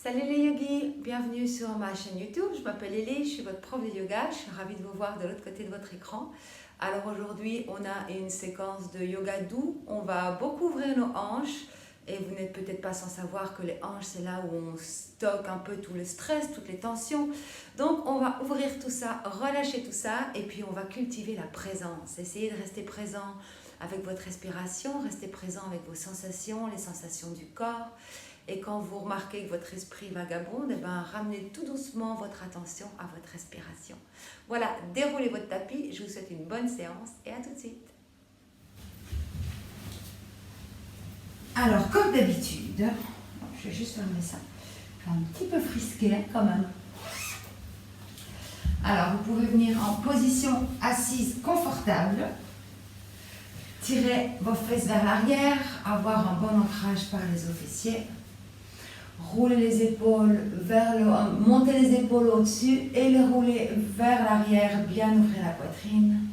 Salut les yogis, bienvenue sur ma chaîne YouTube. Je m'appelle Elie, je suis votre prof de yoga. Je suis ravie de vous voir de l'autre côté de votre écran. Alors aujourd'hui, on a une séquence de yoga doux. On va beaucoup ouvrir nos hanches. Et vous n'êtes peut-être pas sans savoir que les hanches, c'est là où on stocke un peu tout le stress, toutes les tensions. Donc on va ouvrir tout ça, relâcher tout ça et puis on va cultiver la présence. Essayez de rester présent avec votre respiration, restez présent avec vos sensations, les sensations du corps. Et quand vous remarquez que votre esprit vagabonde, ramenez tout doucement votre attention à votre respiration. Voilà, déroulez votre tapis. Je vous souhaite une bonne séance et à tout de suite. Alors, comme d'habitude, je vais juste fermer ça. C'est un petit peu frisqué quand même. Alors, vous pouvez venir en position assise confortable. Tirez vos fesses vers l'arrière, avoir un bon ancrage par les os fessiers. Roulez les épaules vers le haut, montez les épaules au-dessus et les roulez vers l'arrière, bien ouvrir la poitrine.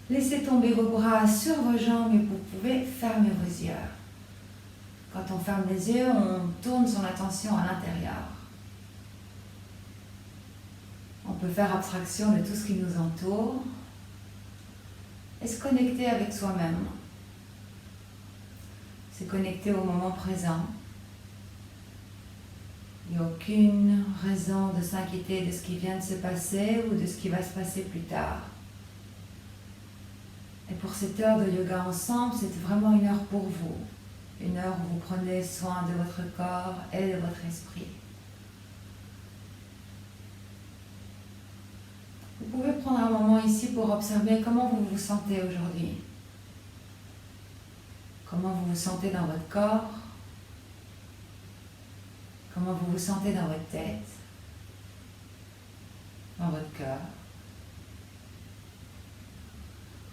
Laissez tomber vos bras sur vos jambes et vous pouvez fermer vos yeux. Quand on ferme les yeux, on tourne son attention à l'intérieur. On peut faire abstraction de tout ce qui nous entoure et se connecter avec soi-même. Se connecter au moment présent. Il n'y a aucune raison de s'inquiéter de ce qui vient de se passer ou de ce qui va se passer plus tard. Et pour cette heure de yoga ensemble, c'est vraiment une heure pour vous. Une heure où vous prenez soin de votre corps et de votre esprit. Vous pouvez prendre un moment ici pour observer comment vous vous sentez aujourd'hui. Comment vous vous sentez dans votre corps. Comment vous vous sentez dans votre tête, dans votre cœur.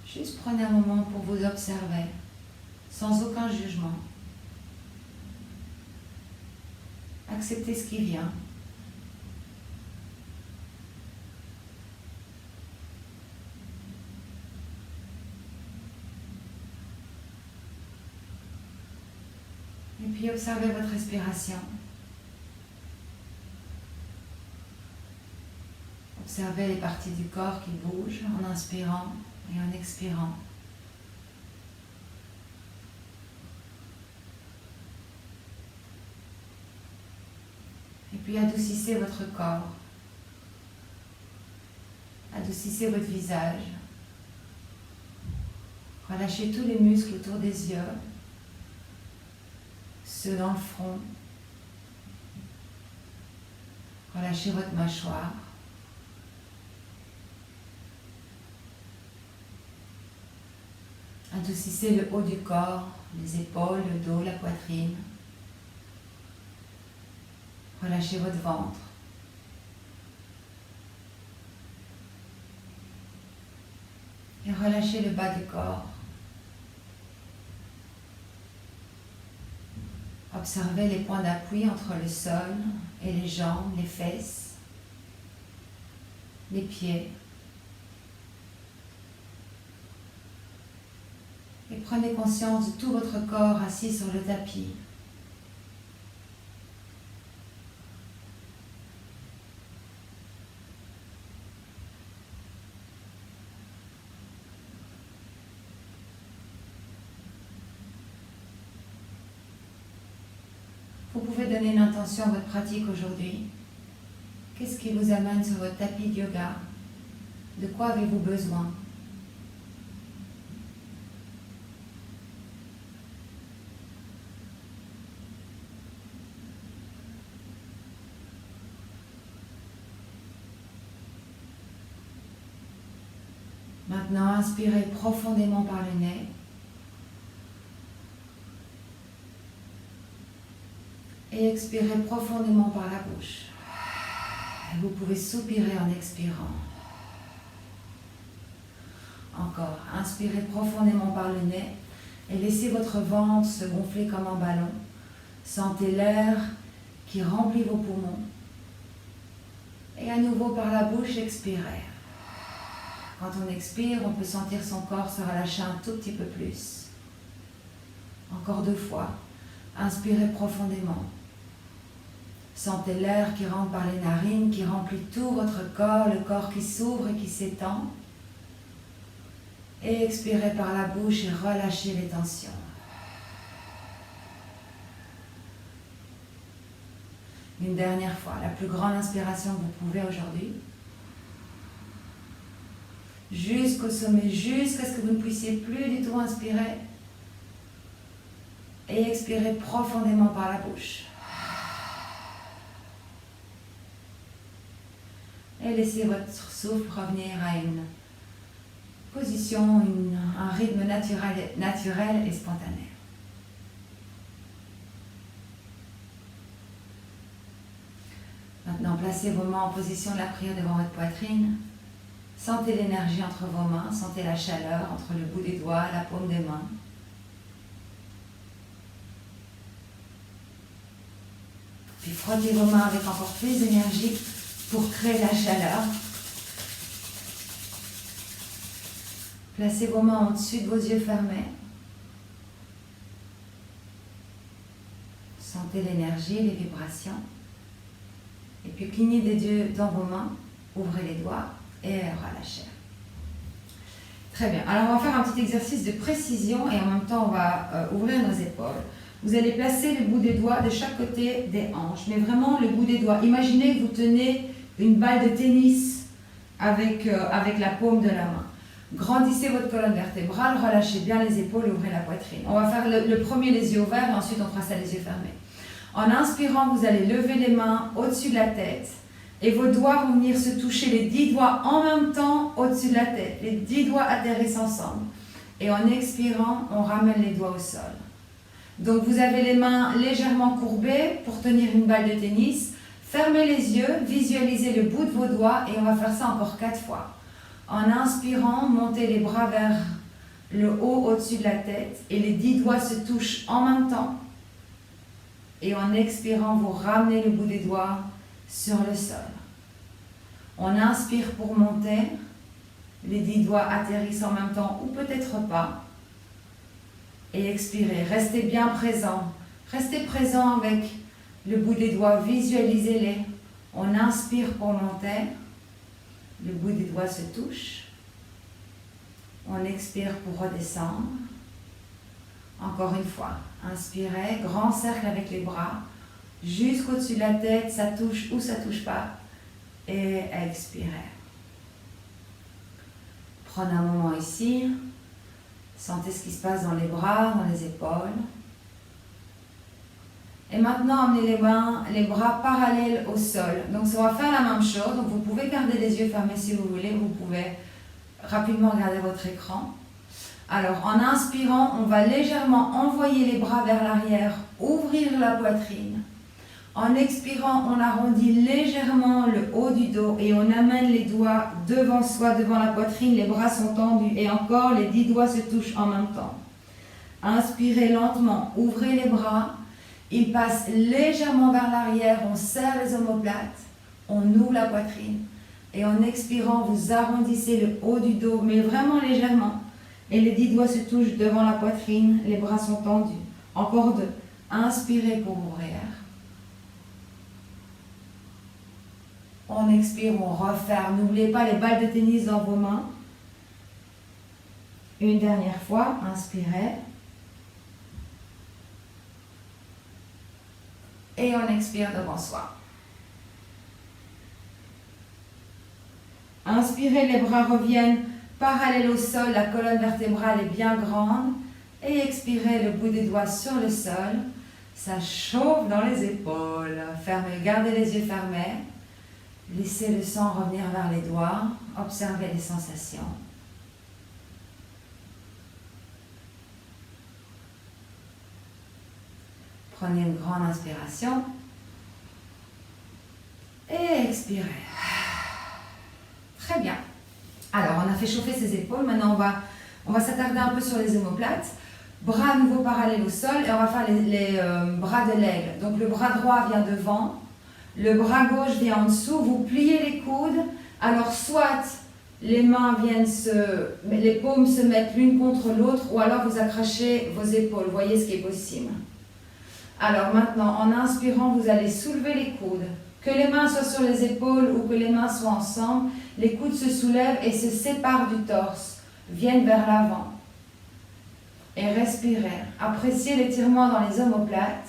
Juste prenez un moment pour vous observer, sans aucun jugement. Acceptez ce qui vient. Et puis observez votre respiration. Observez les parties du corps qui bougent en inspirant et en expirant. Et puis adoucissez votre corps. Adoucissez votre visage. Relâchez tous les muscles autour des yeux, ceux dans le front. Relâchez votre mâchoire. Adoucissez le haut du corps, les épaules, le dos, la poitrine. Relâchez votre ventre. Et relâchez le bas du corps. Observez les points d'appui entre le sol et les jambes, les fesses, les pieds. Et prenez conscience de tout votre corps assis sur le tapis. Vous pouvez donner une intention à votre pratique aujourd'hui. Qu'est-ce qui vous amène sur votre tapis de yoga? De quoi avez-vous besoin? Maintenant, inspirez profondément par le nez. Et expirez profondément par la bouche. Vous pouvez soupirer en expirant. Encore, inspirez profondément par le nez et laissez votre ventre se gonfler comme un ballon. Sentez l'air qui remplit vos poumons. Et à nouveau par la bouche, expirez. Quand on expire, on peut sentir son corps se relâcher un tout petit peu plus. Encore 2 fois. Inspirez profondément. Sentez l'air qui rentre par les narines, qui remplit tout votre corps, le corps qui s'ouvre et qui s'étend. Et expirez par la bouche et relâchez les tensions. Une dernière fois, la plus grande inspiration que vous pouvez aujourd'hui. Jusqu'au sommet, jusqu'à ce que vous ne puissiez plus du tout inspirer. Et expirez profondément par la bouche. Et laissez votre souffle revenir à une position, un rythme naturel et spontané. Maintenant, placez vos mains en position de la prière devant votre poitrine. Sentez l'énergie entre vos mains, sentez la chaleur entre le bout des doigts et la paume des mains. Puis frottez vos mains avec encore plus d'énergie pour créer la chaleur. Placez vos mains au-dessus de vos yeux fermés. Sentez l'énergie, les vibrations. Et puis clignez des yeux dans vos mains, ouvrez les doigts et relâchez. Très bien, alors on va faire un petit exercice de précision et en même temps on va ouvrir nos épaules. Vous allez placer le bout des doigts de chaque côté des hanches, mais vraiment le bout des doigts. Imaginez que vous tenez une balle de tennis avec la paume de la main. Grandissez votre colonne vertébrale, relâchez bien les épaules, ouvrez la poitrine. On va faire le premier les yeux ouverts et ensuite on fera ça les yeux fermés. En inspirant, vous allez lever les mains au-dessus de la tête et vos doigts vont venir se toucher, les 10 doigts en même temps au-dessus de la tête. Les 10 doigts atterrissent ensemble. Et en expirant, on ramène les doigts au sol. Donc vous avez les mains légèrement courbées pour tenir une balle de tennis. Fermez les yeux, visualisez le bout de vos doigts et on va faire ça encore 4 fois. En inspirant, montez les bras vers le haut au-dessus de la tête et les 10 doigts se touchent en même temps. Et en expirant, vous ramenez le bout des doigts sur le sol. On inspire pour monter. Les 10 doigts atterrissent en même temps ou peut-être pas. Et expirez. Restez bien présent. Restez présent avec le bout des doigts. Visualisez-les. On inspire pour monter. Le bout des doigts se touche. On expire pour redescendre. Encore une fois. Inspirez, grand cercle avec les bras, jusqu'au-dessus de la tête, ça touche ou ça touche pas. Et expirez. Prenez un moment ici. Sentez ce qui se passe dans les bras, dans les épaules. Et maintenant, amenez les bras parallèles au sol. Donc, on va faire la même chose. Donc, vous pouvez garder les yeux fermés si vous voulez. Vous pouvez rapidement regarder votre écran. Alors, en inspirant, on va légèrement envoyer les bras vers l'arrière, ouvrir la poitrine. En expirant, on arrondit légèrement le haut du dos et on amène les doigts devant soi, devant la poitrine. Les bras sont tendus et encore, les 10 doigts se touchent en même temps. Inspirez lentement, ouvrez les bras. Ils passent légèrement vers l'arrière, on serre les omoplates, on ouvre la poitrine. Et en expirant, vous arrondissez le haut du dos, mais vraiment légèrement. Et les 10 doigts se touchent devant la poitrine, les bras sont tendus. Encore 2. Inspirez pour ouvrir. On expire, on referme. N'oubliez pas les balles de tennis dans vos mains. Une dernière fois, inspirez. Et on expire devant soi. Inspirez, les bras reviennent parallèles au sol, la colonne vertébrale est bien grande. Et expirez, le bout des doigts sur le sol. Ça chauffe dans les épaules. Fermez, gardez les yeux fermés. Laissez le sang revenir vers les doigts. Observez les sensations. Prenez une grande inspiration. Et expirez. Très bien. Alors, on a fait chauffer ses épaules. Maintenant, on va s'attarder un peu sur les omoplates. Bras à nouveau parallèles au sol. Et on va faire les bras de l'aigle. Donc, le bras droit vient devant. Le bras gauche vient en dessous. Vous pliez les coudes. Alors, soit les mains viennent les paumes se mettent l'une contre l'autre. Ou alors, vous accrochez vos épaules. Voyez ce qui est possible. Alors maintenant, en inspirant, vous allez soulever les coudes. Que les mains soient sur les épaules ou que les mains soient ensemble, les coudes se soulèvent et se séparent du torse, viennent vers l'avant. Et respirez. Appréciez l'étirement dans les omoplates.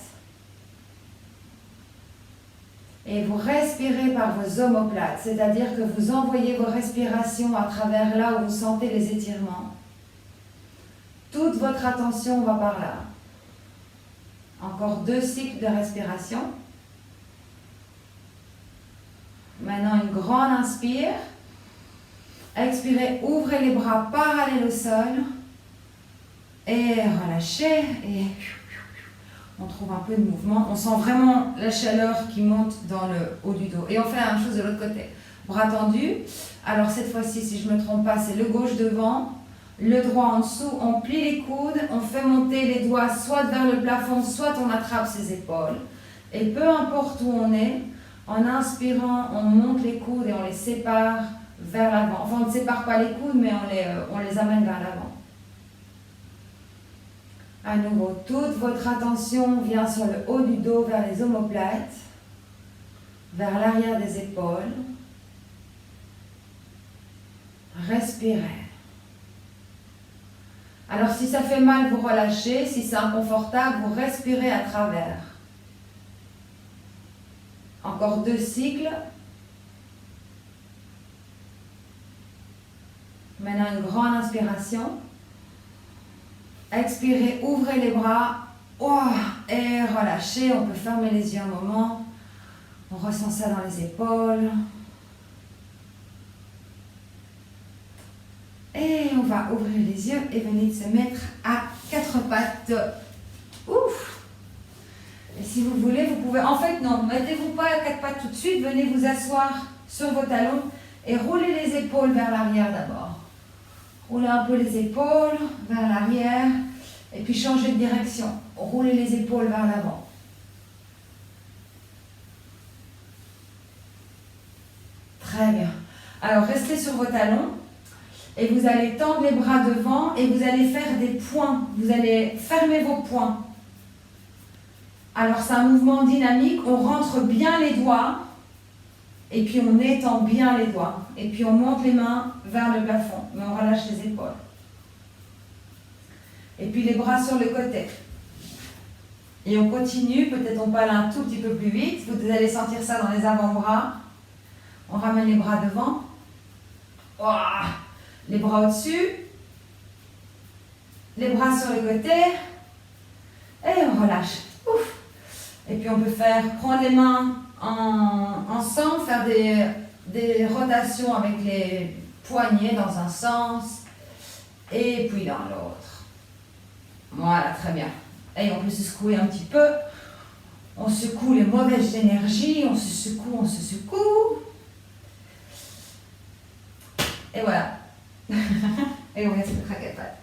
Et vous respirez par vos omoplates, c'est-à-dire que vous envoyez vos respirations à travers là où vous sentez les étirements. Toute votre attention va par là. Encore 2 cycles de respiration. Maintenant, une grande inspire. Expirez, ouvrez les bras parallèles au sol. Et relâchez. Et on trouve un peu de mouvement. On sent vraiment la chaleur qui monte dans le haut du dos. Et on fait la même chose de l'autre côté. Bras tendus. Alors cette fois-ci, si je ne me trompe pas, c'est le gauche devant. Le droit en dessous, on plie les coudes, on fait monter les doigts soit vers le plafond, soit on attrape ses épaules. Et peu importe où on est, en inspirant, on monte les coudes et on les sépare vers l'avant. Enfin, on ne sépare pas les coudes, mais on les amène vers l'avant. À nouveau, toute votre attention vient sur le haut du dos, vers les omoplates, vers l'arrière des épaules. Respirez. Alors si ça fait mal, vous relâchez. Si c'est inconfortable, vous respirez à travers. Encore 2 cycles. Maintenant une grande inspiration. Expirez, ouvrez les bras. Oh, et relâchez. On peut fermer les yeux un moment. On ressent ça dans les épaules. Et on va ouvrir les yeux et venez de se mettre à 4 pattes. Ouf! Et si vous voulez, vous pouvez... En fait, non, mettez-vous pas à 4 pattes tout de suite. Venez vous asseoir sur vos talons et roulez les épaules vers l'arrière d'abord. Roulez un peu les épaules vers l'arrière et puis changez de direction. Roulez les épaules vers l'avant. Très bien. Alors, restez sur vos talons. Et vous allez tendre les bras devant et vous allez faire des points. Vous allez fermer vos poings. Alors c'est un mouvement dynamique. On rentre bien les doigts et puis on étend bien les doigts. Et puis on monte les mains vers le plafond. Mais on relâche les épaules. Et puis les bras sur le côté. Et on continue. Peut-être on peut aller un tout petit peu plus vite. Vous allez sentir ça dans les avant-bras. On ramène les bras devant. Ouah. Les bras au-dessus, les bras sur le côté, et on relâche. Ouf. Et puis on peut prendre les mains ensemble, faire des rotations avec les poignets dans un sens, et puis dans l'autre. Voilà, très bien. Et on peut se secouer un petit peu. On secoue les mauvaises énergies, on se secoue, on se secoue. Et voilà. Et on reste à 4 pattes.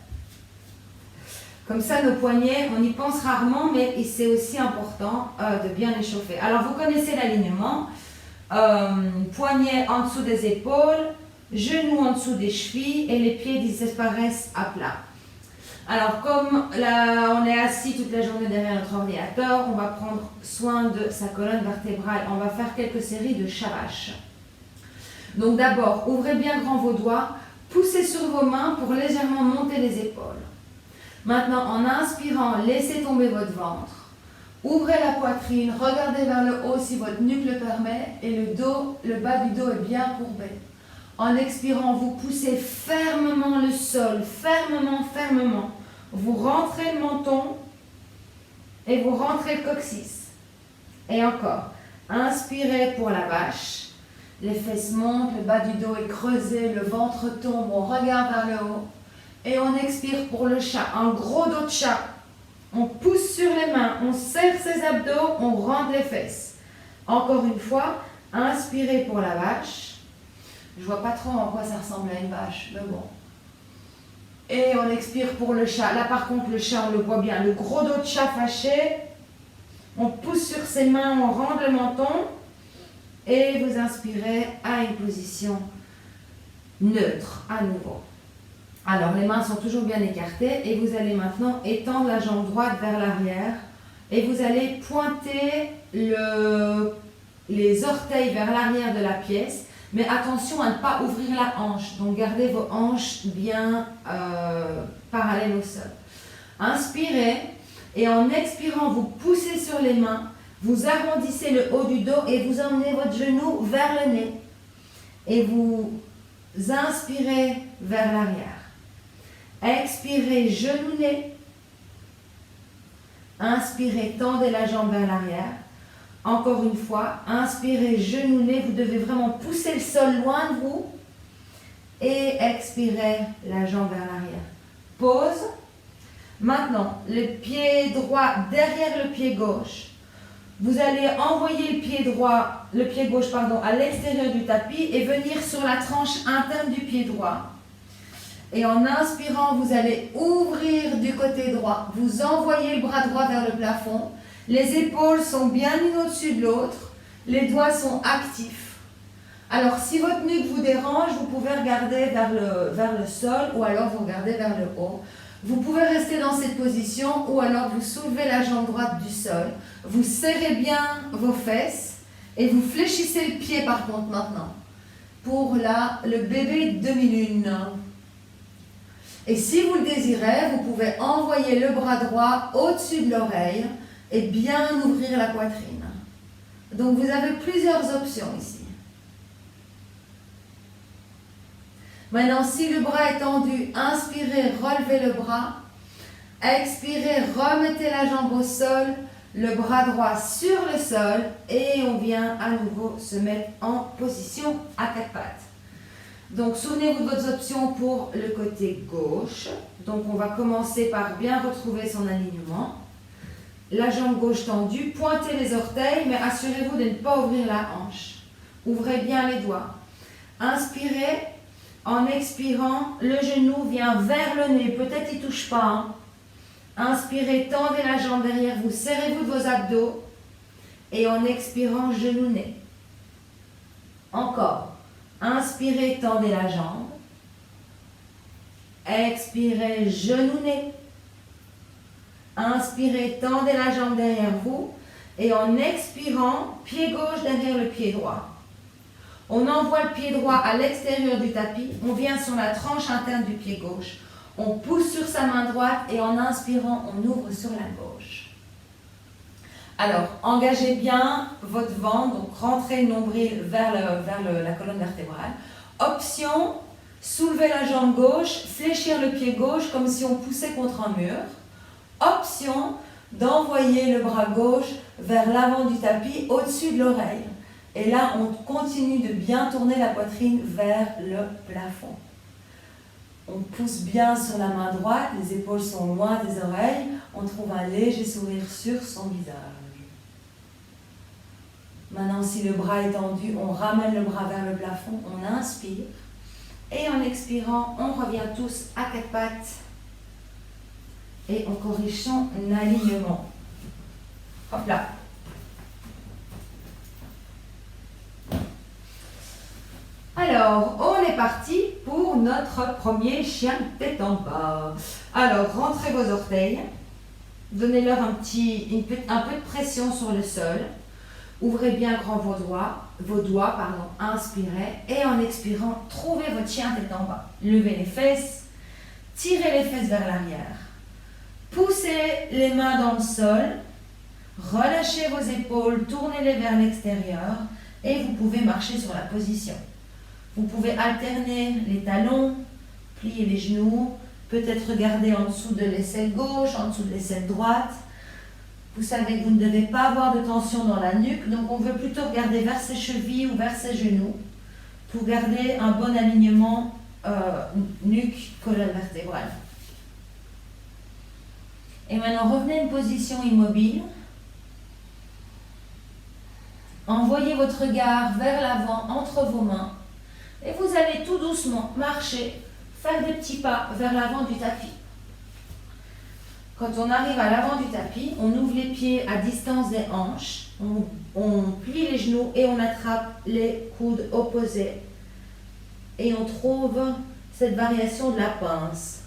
Comme ça, nos poignets, on y pense rarement, mais c'est aussi important de bien les chauffer. Alors, vous connaissez l'alignement. Poignets en dessous des épaules, genoux en dessous des chevilles et les pieds disparaissent à plat. Alors, comme là, on est assis toute la journée derrière notre ordinateur, on va prendre soin de sa colonne vertébrale. On va faire quelques séries de shavash. Donc d'abord, ouvrez bien grand vos doigts. Poussez sur vos mains pour légèrement monter les épaules. Maintenant, en inspirant, laissez tomber votre ventre. Ouvrez la poitrine, regardez vers le haut si votre nuque le permet et le bas du dos est bien courbé. En expirant, vous poussez fermement le sol, fermement, fermement. Vous rentrez le menton et vous rentrez le coccyx. Et encore, inspirez pour la vache. Les fesses montent, le bas du dos est creusé, le ventre tombe, on regarde vers le haut. Et on expire pour le chat, un gros dos de chat. On pousse sur les mains, on serre ses abdos, on rentre les fesses. Encore une fois, inspirez pour la vache. Je vois pas trop en quoi ça ressemble à une vache, mais bon. Et on expire pour le chat. Là par contre, le chat, on le voit bien, le gros dos de chat fâché. On pousse sur ses mains, on rentre le menton. Et vous inspirez à une position neutre, à nouveau. Alors, les mains sont toujours bien écartées et vous allez maintenant étendre la jambe droite vers l'arrière et vous allez pointer les orteils vers l'arrière de la pièce, mais attention à ne pas ouvrir la hanche. Donc gardez vos hanches bien parallèles au sol. Inspirez et en expirant, vous poussez sur les mains, vous arrondissez le haut du dos et vous emmenez votre genou vers le nez. Et vous inspirez vers l'arrière. Expirez, genou-nez. Inspirez, tendez la jambe vers l'arrière. Encore une fois, inspirez, genou-nez. Vous devez vraiment pousser le sol loin de vous. Et expirez, la jambe vers l'arrière. Pause. Maintenant, le pied droit derrière le pied gauche. Vous allez envoyer le pied gauche à l'extérieur du tapis et venir sur la tranche interne du pied droit. Et en inspirant, vous allez ouvrir du côté droit. Vous envoyez le bras droit vers le plafond. Les épaules sont bien l'une au-dessus de l'autre. Les doigts sont actifs. Alors, si votre nuque vous dérange, vous pouvez regarder vers le sol ou alors vous regardez vers le haut. Vous pouvez rester dans cette position ou alors vous soulevez la jambe droite du sol. Vous serrez bien vos fesses et vous fléchissez le pied par contre maintenant. Pour le bébé demi-lune. Et si vous le désirez, vous pouvez envoyer le bras droit au-dessus de l'oreille et bien ouvrir la poitrine. Donc vous avez plusieurs options ici. Maintenant, si le bras est tendu, inspirez, relevez le bras. Expirez, remettez la jambe au sol, le bras droit sur le sol et on vient à nouveau se mettre en position à quatre pattes. Donc, souvenez-vous de vos options pour le côté gauche. Donc, on va commencer par bien retrouver son alignement. La jambe gauche tendue, pointez les orteils, mais assurez-vous de ne pas ouvrir la hanche. Ouvrez bien les doigts. Inspirez. En expirant, le genou vient vers le nez. Peut-être il ne touche pas. Hein. Inspirez, tendez la jambe derrière vous. Serrez-vous de vos abdos. Et en expirant, genou-nez. Encore. Inspirez, tendez la jambe. Expirez, genou-nez. Inspirez, tendez la jambe derrière vous. Et en expirant, pied gauche derrière le pied droit. On envoie le pied droit à l'extérieur du tapis. On vient sur la tranche interne du pied gauche. On pousse sur sa main droite et en inspirant, on ouvre sur la gauche. Alors, engagez bien votre ventre, donc rentrez le nombril vers la colonne vertébrale. Option, soulevez la jambe gauche, fléchir le pied gauche comme si on poussait contre un mur. Option, d'envoyer le bras gauche vers l'avant du tapis, au-dessus de l'oreille. Et là, on continue de bien tourner la poitrine vers le plafond. On pousse bien sur la main droite, les épaules sont loin des oreilles. On trouve un léger sourire sur son visage. Maintenant, si le bras est tendu, on ramène le bras vers le plafond, on inspire. Et en expirant, on revient tous à quatre pattes. Et on corrige son alignement. Hop là. Alors, on est parti pour notre premier chien tête en bas. Alors, rentrez vos orteils. Donnez-leur un peu de pression sur le sol. Ouvrez bien grand vos doigts, inspirez. Et en expirant, trouvez votre chien tête en bas. Levez les fesses. Tirez les fesses vers l'arrière. Poussez les mains dans le sol. Relâchez vos épaules. Tournez-les vers l'extérieur. Et vous pouvez marcher sur la position. Vous pouvez alterner les talons, plier les genoux, peut-être regarder en dessous de l'aisselle gauche, en dessous de l'aisselle droite. Vous savez que vous ne devez pas avoir de tension dans la nuque, donc on veut plutôt regarder vers ses chevilles ou vers ses genoux pour garder un bon alignement nuque, colonne vertébrale. Et maintenant, revenez à une position immobile. Envoyez votre regard vers l'avant entre vos mains. Et vous allez tout doucement marcher, faire des petits pas vers l'avant du tapis. Quand on arrive à l'avant du tapis, on ouvre les pieds à distance des hanches, on plie les genoux et on attrape les coudes opposés. Et on trouve cette variation de la pince.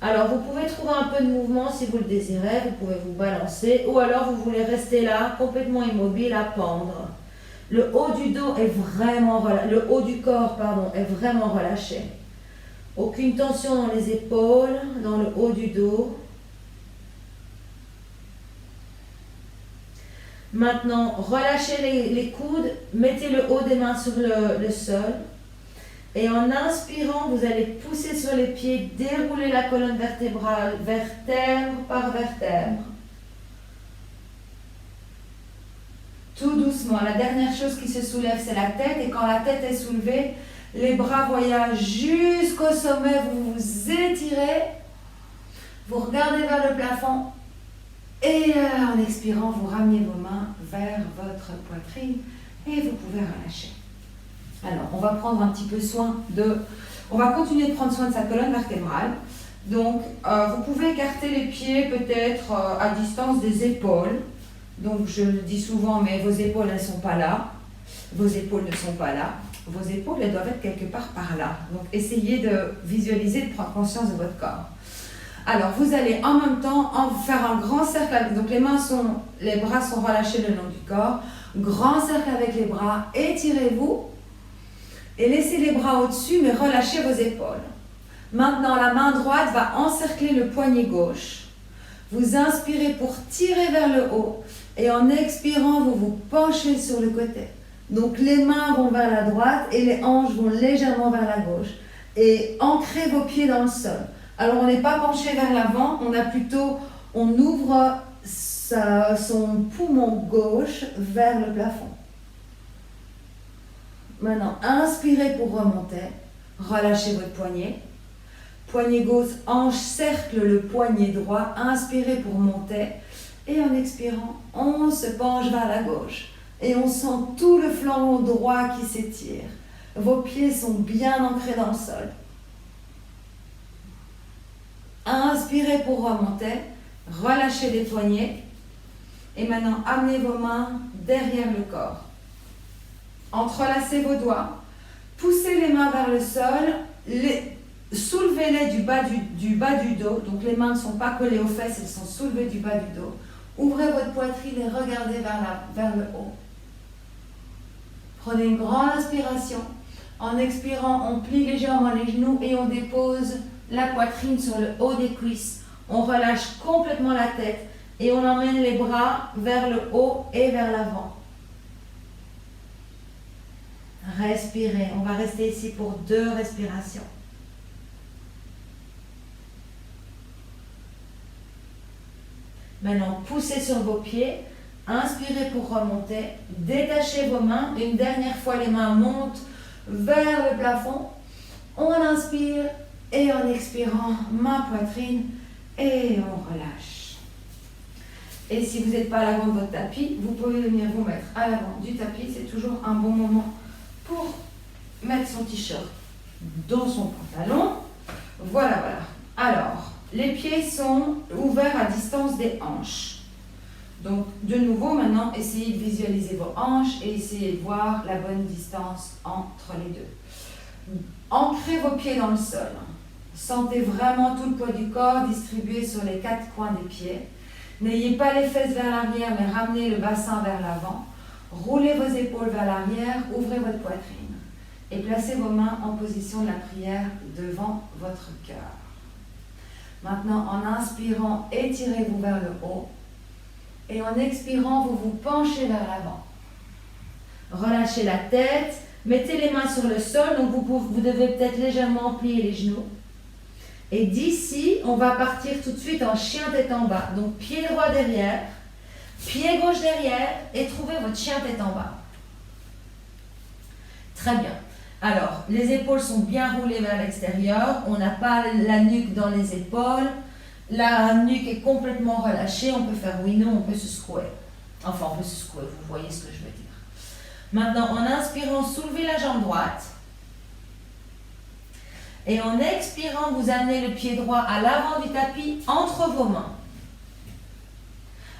Alors, vous pouvez trouver un peu de mouvement si vous le désirez, vous pouvez vous balancer, ou alors vous voulez rester là, complètement immobile, à pendre. Le haut du dos est vraiment relâché, le haut du corps, pardon, est vraiment relâché. Aucune tension dans les épaules, dans le haut du dos. Maintenant, relâchez les coudes, mettez le haut des mains sur le sol. Et en inspirant, vous allez pousser sur les pieds, dérouler la colonne vertébrale, vertèbre par vertèbre. Tout doucement. La dernière chose qui se soulève, c'est la tête. Et quand la tête est soulevée, les bras voyagent jusqu'au sommet. Vous vous étirez. Vous regardez vers le plafond. Et en expirant, vous ramenez vos mains vers votre poitrine. Et vous pouvez relâcher. Alors, on va prendre un petit peu soin on va continuer de prendre soin de sa colonne vertébrale. Donc, vous pouvez écarter les pieds peut-être à distance des épaules. Donc, je le dis souvent, mais vos épaules, elles ne sont pas là. Vos épaules ne sont pas là. Vos épaules, elles doivent être quelque part par là. Donc, essayez de visualiser, de prendre conscience de votre corps. Alors, vous allez en même temps faire un grand cercle. Donc, les bras sont relâchés le long du corps. Grand cercle avec les bras. Étirez-vous. Et laissez les bras au-dessus, mais relâchez vos épaules. Maintenant, la main droite va encercler le poignet gauche. Vous inspirez pour tirer vers le haut. Et en expirant, vous vous penchez sur le côté. Donc, les mains vont vers la droite et les hanches vont légèrement vers la gauche. Et ancrez vos pieds dans le sol. Alors, on n'est pas penché vers l'avant, on ouvre son poumon gauche vers le plafond. Maintenant, inspirez pour remonter. Relâchez votre poignet. Poignet gauche, hanche cercle le poignet droit. Inspirez pour monter. Et en expirant, on se penche vers la gauche. Et on sent tout le flanc droit qui s'étire. Vos pieds sont bien ancrés dans le sol. Inspirez pour remonter. Relâchez les poignets. Et maintenant, amenez vos mains derrière le corps. Entrelacez vos doigts, poussez les mains vers le sol, soulevez-les du bas du dos, donc les mains ne sont pas collées aux fesses, elles sont soulevées du bas du dos. Ouvrez votre poitrine et regardez vers le haut. Prenez une grande inspiration. En expirant, on plie légèrement les genoux et on dépose la poitrine sur le haut des cuisses. On relâche complètement la tête et on emmène les bras vers le haut et vers l'avant. Respirez. On va rester ici pour 2 respirations. Maintenant, poussez sur vos pieds. Inspirez pour remonter. Détachez vos mains. Une dernière fois, les mains montent vers le plafond. On inspire et en expirant, main poitrine et on relâche. Et si vous n'êtes pas à l'avant de votre tapis, vous pouvez venir vous mettre à l'avant du tapis. C'est toujours un bon moment pour mettre son t-shirt dans son pantalon. Voilà. Alors, les pieds sont ouverts à distance des hanches. Donc, de nouveau, maintenant, essayez de visualiser vos hanches et essayez de voir la bonne distance entre les deux. Ancrez vos pieds dans le sol. Sentez vraiment tout le poids du corps distribué sur les 4 coins des pieds. N'ayez pas les fesses vers l'arrière, mais ramenez le bassin vers l'avant. Roulez vos épaules vers l'arrière, ouvrez votre poitrine et placez vos mains en position de la prière devant votre cœur. Maintenant, en inspirant, étirez-vous vers le haut et en expirant, vous vous penchez vers l'avant. Relâchez la tête, mettez les mains sur le sol, donc vous devez peut-être légèrement plier les genoux. Et d'ici, on va partir tout de suite en chien tête en bas. Donc, pied droit derrière. Pied gauche derrière et trouvez votre chien tête en bas. Très bien. Alors, les épaules sont bien roulées vers l'extérieur. On n'a pas la nuque dans les épaules. La nuque est complètement relâchée. On peut faire oui, non, on peut se secouer. Enfin, on peut se secouer, vous voyez ce que je veux dire. Maintenant, en inspirant, soulevez la jambe droite. Et en expirant, vous amenez le pied droit à l'avant du tapis entre vos mains.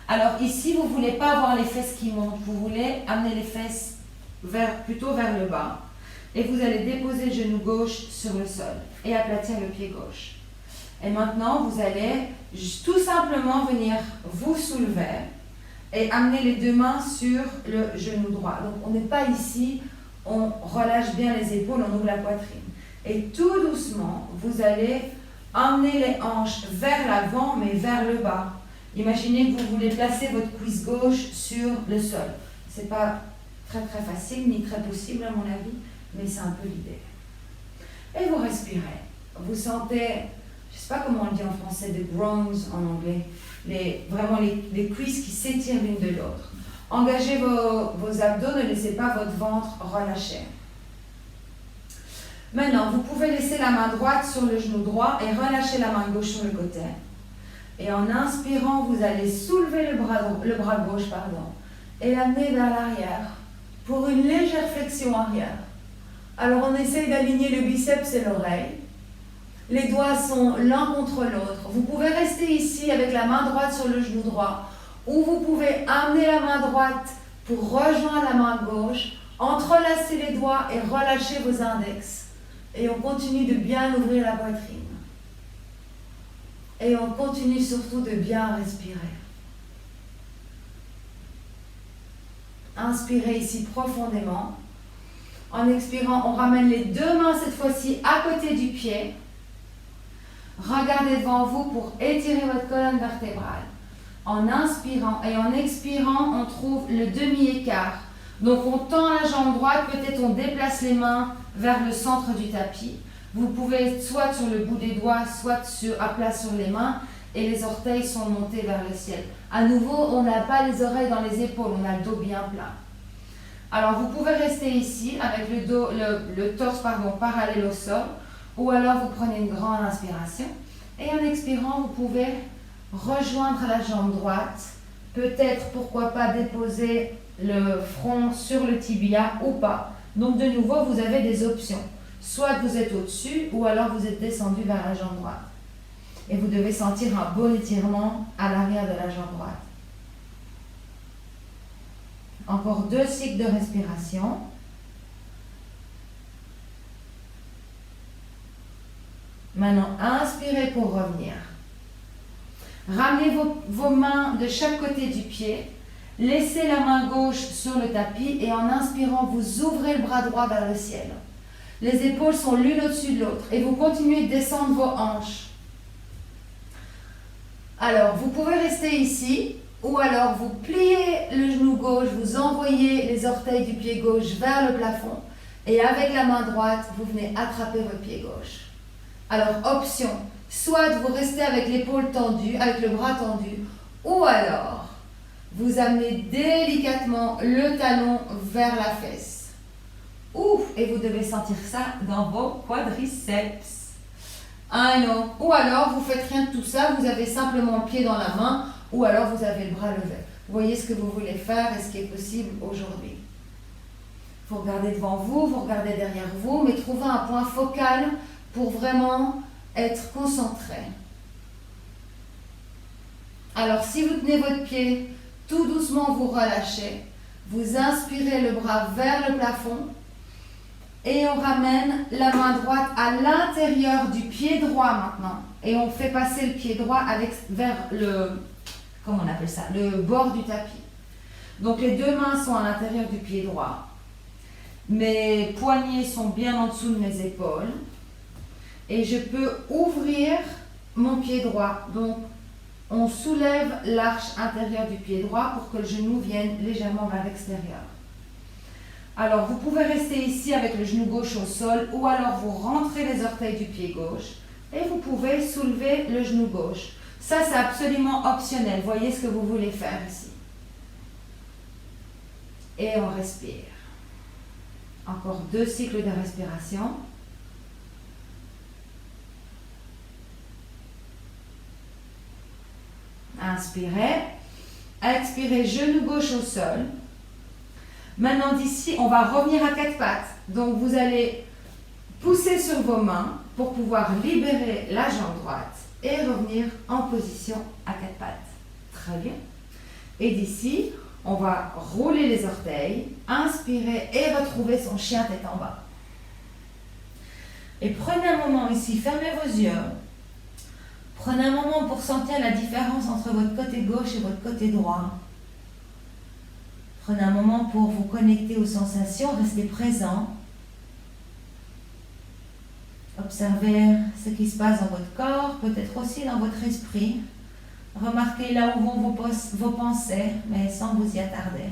Alors ici, vous ne voulez pas avoir les fesses qui montent, vous voulez amener les fesses plutôt vers le bas. Et vous allez déposer le genou gauche sur le sol et aplatir le pied gauche. Et maintenant, vous allez tout simplement venir vous soulever et amener les deux mains sur le genou droit. Donc, on n'est pas ici, on relâche bien les épaules, on ouvre la poitrine. Et tout doucement, vous allez emmener les hanches vers l'avant, mais vers le bas. Imaginez que vous voulez placer votre cuisse gauche sur le sol. Ce n'est pas très facile, ni très possible à mon avis, mais c'est un peu l'idée. Et vous respirez. Vous sentez, je ne sais pas comment on dit en français, the groans en anglais, vraiment les cuisses qui s'étirent l'une de l'autre. Engagez vos abdos, ne laissez pas votre ventre relâcher. Maintenant, vous pouvez laisser la main droite sur le genou droit et relâcher la main gauche sur le côté. Et en inspirant, vous allez soulever le bras gauche, et l'amener vers l'arrière pour une légère flexion arrière. Alors on essaye d'aligner le biceps et l'oreille. Les doigts sont l'un contre l'autre. Vous pouvez rester ici avec la main droite sur le genou droit, ou vous pouvez amener la main droite pour rejoindre la main gauche, entrelacer les doigts et relâcher vos index. Et on continue de bien ouvrir la poitrine. Et on continue surtout de bien respirer. Inspirez ici profondément. En expirant, on ramène les deux mains cette fois-ci à côté du pied. Regardez devant vous pour étirer votre colonne vertébrale. En inspirant et en expirant, on trouve le demi-écart. Donc on tend la jambe droite, peut-être on déplace les mains vers le centre du tapis. Vous pouvez être soit sur le bout des doigts, soit à plat sur les mains, et les orteils sont montés vers le ciel. À nouveau, on n'a pas les oreilles dans les épaules, on a le dos bien plat. Alors vous pouvez rester ici avec le torse parallèle au sol, ou alors vous prenez une grande inspiration, et en expirant, vous pouvez rejoindre la jambe droite, peut-être, pourquoi pas, déposer le front sur le tibia ou pas. Donc de nouveau, vous avez des options. Soit vous êtes au-dessus, ou alors vous êtes descendu vers la jambe droite. Et vous devez sentir un bon étirement à l'arrière de la jambe droite. Encore 2 cycles de respiration. Maintenant, inspirez pour revenir. Ramenez vos mains de chaque côté du pied. Laissez la main gauche sur le tapis et en inspirant, vous ouvrez le bras droit vers le ciel. Les épaules sont l'une au-dessus de l'autre et vous continuez de descendre vos hanches. Alors, vous pouvez rester ici ou alors vous pliez le genou gauche, vous envoyez les orteils du pied gauche vers le plafond et avec la main droite, vous venez attraper votre pied gauche. Alors, option, soit vous restez avec l'épaule tendue, avec le bras tendu, ou alors vous amenez délicatement le talon vers la fesse. Ouf, et vous devez sentir ça dans vos quadriceps. Ou alors vous faites rien de tout ça, vous avez simplement le pied dans la main, ou alors vous avez le bras levé. Vous voyez ce que vous voulez faire et ce qui est possible aujourd'hui. Vous regardez devant vous, vous regardez derrière vous, mais trouvez un point focal pour vraiment être concentré. Alors si vous tenez votre pied, tout doucement vous relâchez, vous inspirez le bras vers le plafond et on ramène la main droite à l'intérieur du pied droit maintenant et on fait passer le pied droit vers le bord du tapis. Donc les deux mains sont à l'intérieur du pied droit, mes poignets sont bien en dessous de mes épaules et je peux ouvrir mon pied droit. Donc on soulève l'arche intérieure du pied droit pour que le genou vienne légèrement vers l'extérieur. Alors, vous pouvez rester ici avec le genou gauche au sol ou alors vous rentrez les orteils du pied gauche et vous pouvez soulever le genou gauche. Ça, c'est absolument optionnel. Voyez ce que vous voulez faire ici. Et on respire. Encore 2 cycles de respiration. Inspirez. Expirez, genou gauche au sol. Maintenant d'ici, on va revenir à 4 pattes. Donc vous allez pousser sur vos mains pour pouvoir libérer la jambe droite et revenir en position à 4 pattes. Très bien. Et d'ici, on va rouler les orteils, inspirer et retrouver son chien tête en bas. Et prenez un moment ici, fermez vos yeux. Prenez un moment pour sentir la différence entre votre côté gauche et votre côté droit. Prenez un moment pour vous connecter aux sensations, restez présent. Observez ce qui se passe dans votre corps, peut-être aussi dans votre esprit. Remarquez là où vont vos pensées, mais sans vous y attarder.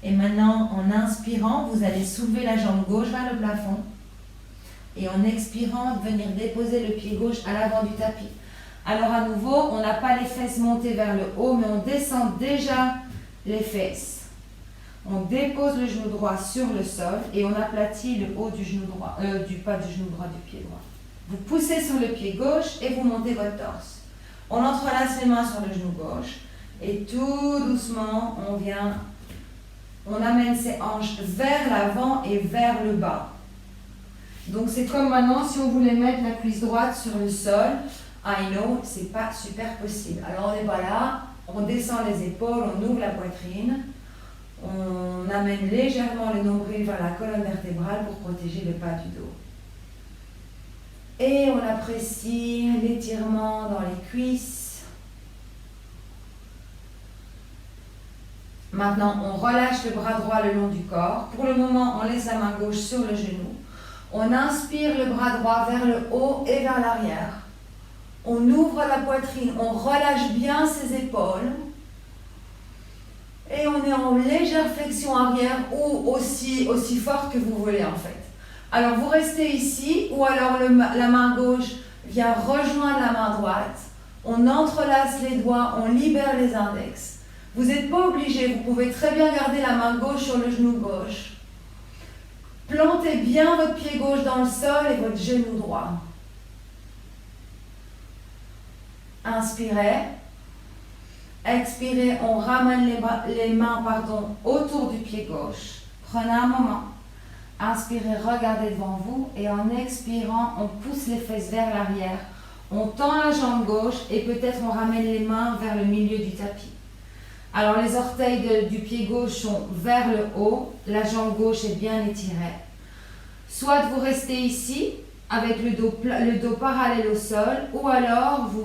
Et maintenant, en inspirant, vous allez soulever la jambe gauche vers le plafond. Et en expirant, venir déposer le pied gauche à l'avant du tapis. Alors à nouveau, on n'a pas les fesses montées vers le haut, mais on descend déjà les fesses. On dépose le genou droit sur le sol et on aplatit le haut du genou droit, du pied droit. Vous poussez sur le pied gauche et vous montez votre torse. On entrelace les mains sur le genou gauche et tout doucement, on amène ses hanches vers l'avant et vers le bas. Donc c'est comme maintenant si on voulait mettre la cuisse droite sur le sol. I know, c'est pas super possible. Alors on est là, on descend les épaules, on ouvre la poitrine. On amène légèrement le nombril vers la colonne vertébrale pour protéger le bas du dos. Et on apprécie l'étirement dans les cuisses. Maintenant, on relâche le bras droit le long du corps. Pour le moment, on laisse la main gauche sur le genou. On inspire le bras droit vers le haut et vers l'arrière. On ouvre la poitrine, on relâche bien ses épaules. Et on est en légère flexion arrière ou aussi forte que vous voulez en fait. Alors vous restez ici ou alors la main gauche vient rejoindre la main droite. On entrelace les doigts, on libère les index. Vous n'êtes pas obligé, vous pouvez très bien garder la main gauche sur le genou gauche. Plantez bien votre pied gauche dans le sol et votre genou droit. Inspirez. Expirez, on ramène les mains autour du pied gauche. Prenez un moment. Inspirez, regardez devant vous et en expirant, on pousse les fesses vers l'arrière. On tend la jambe gauche et peut-être on ramène les mains vers le milieu du tapis. Alors les orteils du pied gauche sont vers le haut, la jambe gauche est bien étirée. Soit vous restez ici avec le dos parallèle au sol, ou alors vous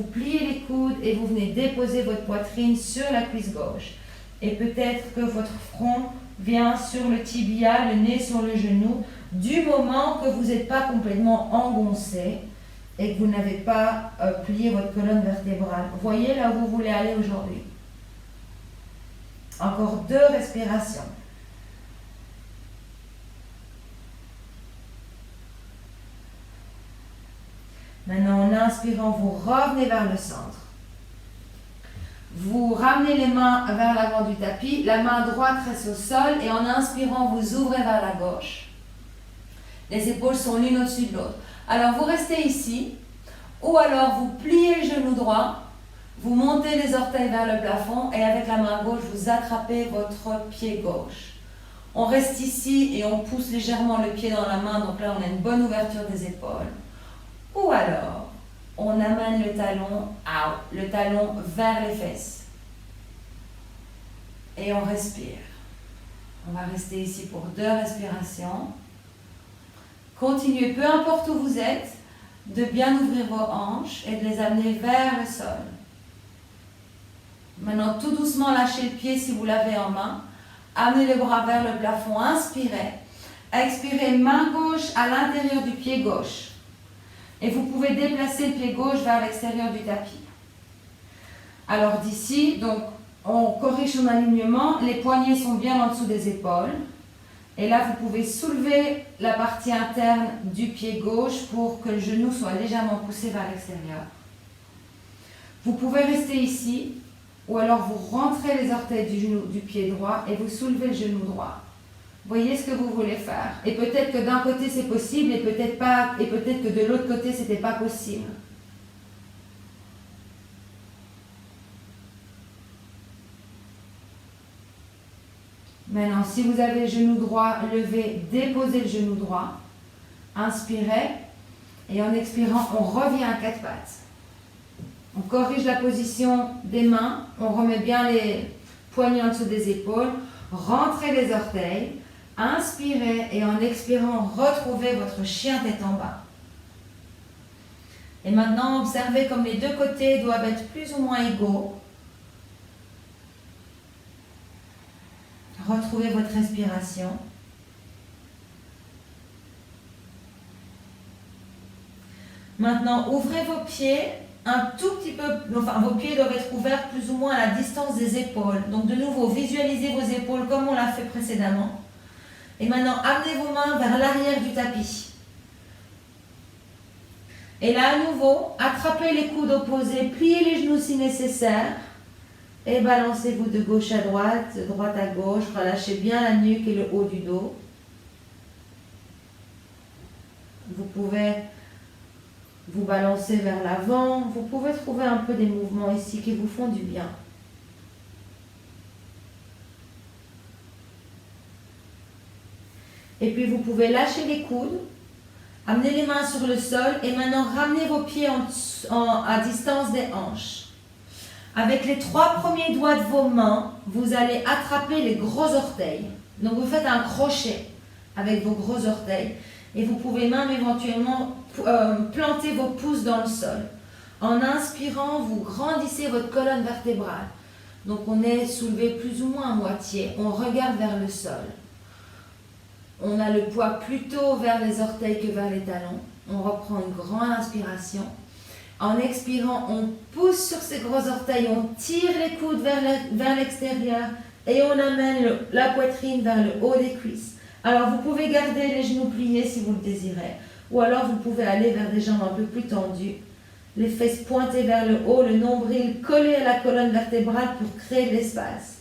pliez les coudes et vous venez déposer votre poitrine sur la cuisse gauche. Et peut-être que votre front vient sur le tibia, le nez sur le genou, du moment que vous n'êtes pas complètement engoncé et que vous n'avez pas plié votre colonne vertébrale. Voyez là où vous voulez aller aujourd'hui. Encore 2 respirations. Maintenant, en inspirant, vous revenez vers le centre. Vous ramenez les mains vers l'avant du tapis, la main droite reste au sol et en inspirant, vous ouvrez vers la gauche. Les épaules sont l'une au-dessus de l'autre. Alors, vous restez ici ou alors vous pliez le genou droit, vous montez les orteils vers le plafond et avec la main gauche, vous attrapez votre pied gauche. On reste ici et on pousse légèrement le pied dans la main, donc là, on a une bonne ouverture des épaules. Ou alors, on amène le talon vers les fesses. Et on respire. On va rester ici pour 2 respirations. Continuez, peu importe où vous êtes, de bien ouvrir vos hanches et de les amener vers le sol. Maintenant, tout doucement, lâchez le pied si vous l'avez en main. Amenez le bras vers le plafond, inspirez. Expirez, main gauche à l'intérieur du pied gauche. Et vous pouvez déplacer le pied gauche vers l'extérieur du tapis. Alors d'ici, donc, on corrige son alignement. Les poignets sont bien en dessous des épaules. Et là, vous pouvez soulever la partie interne du pied gauche pour que le genou soit légèrement poussé vers l'extérieur. Vous pouvez rester ici, ou alors vous rentrez les orteils du pied droit et vous soulevez le genou droit. Voyez ce que vous voulez faire. Et peut-être que d'un côté c'est possible et peut-être pas, et peut-être que de l'autre côté c'était pas possible. Maintenant, si vous avez le genou droit levé, déposez le genou droit. Inspirez. Et en expirant, on revient à 4 pattes. On corrige la position des mains. On remet bien les poignets en dessous des épaules. Rentrez les orteils. Inspirez et en expirant, retrouvez votre chien tête en bas. Et maintenant, observez comme les deux côtés doivent être plus ou moins égaux. Retrouvez votre respiration. Maintenant, ouvrez vos pieds un tout petit peu, enfin vos pieds doivent être ouverts plus ou moins à la distance des épaules. Donc de nouveau, visualisez vos épaules comme on l'a fait précédemment. Et maintenant, amenez vos mains vers l'arrière du tapis. Et là, à nouveau, attrapez les coudes opposés, pliez les genoux si nécessaire. Et balancez-vous de gauche à droite, de droite à gauche. Relâchez bien la nuque et le haut du dos. Vous pouvez vous balancer vers l'avant. Vous pouvez trouver un peu des mouvements ici qui vous font du bien. Et puis vous pouvez lâcher les coudes, amener les mains sur le sol et maintenant ramenez vos pieds à distance des hanches. Avec les 3 premiers doigts de vos mains, vous allez attraper les gros orteils. Donc vous faites un crochet avec vos gros orteils et vous pouvez même éventuellement planter vos pouces dans le sol. En inspirant, vous grandissez votre colonne vertébrale. Donc on est soulevé plus ou moins à moitié, on regarde vers le sol. On a le poids plutôt vers les orteils que vers les talons. On reprend une grande inspiration. En expirant, on pousse sur ces gros orteils, on tire les coudes vers l'extérieur et on amène la poitrine vers le haut des cuisses. Alors vous pouvez garder les genoux pliés si vous le désirez. Ou alors vous pouvez aller vers des jambes un peu plus tendues. Les fesses pointées vers le haut, le nombril collé à la colonne vertébrale pour créer de l'espace.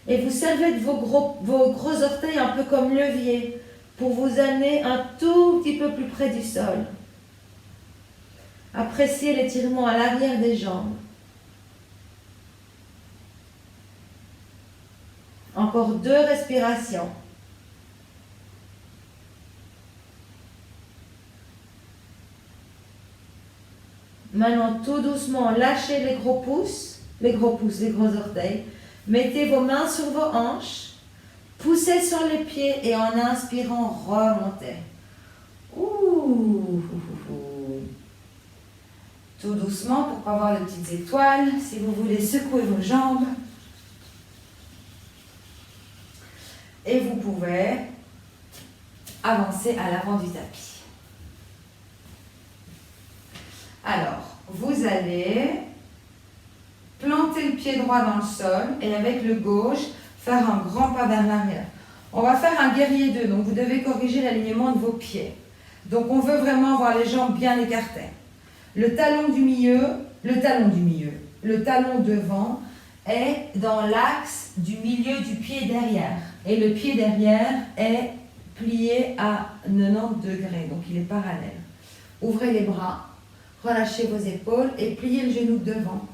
Et vous servez de vos gros orteils un peu comme levier pour vous amener un tout petit peu plus près du sol. Appréciez l'étirement à l'arrière des jambes. Encore 2 respirations. Maintenant, tout doucement, lâchez les gros orteils. Mettez vos mains sur vos hanches, poussez sur les pieds et en inspirant, remontez. Ouh. Tout doucement pour pas avoir de petites étoiles. Si vous voulez, secouer vos jambes. Et vous pouvez avancer à l'avant du tapis. Alors, vous allez planter le pied droit dans le sol et avec le gauche, faire un grand pas vers l'arrière. On va faire un guerrier 2, donc vous devez corriger l'alignement de vos pieds. Donc on veut vraiment avoir les jambes bien écartées. Le talon devant est dans l'axe du milieu du pied derrière. Et le pied derrière est plié à 90 degrés, donc il est parallèle. Ouvrez les bras, relâchez vos épaules et pliez le genou de devant.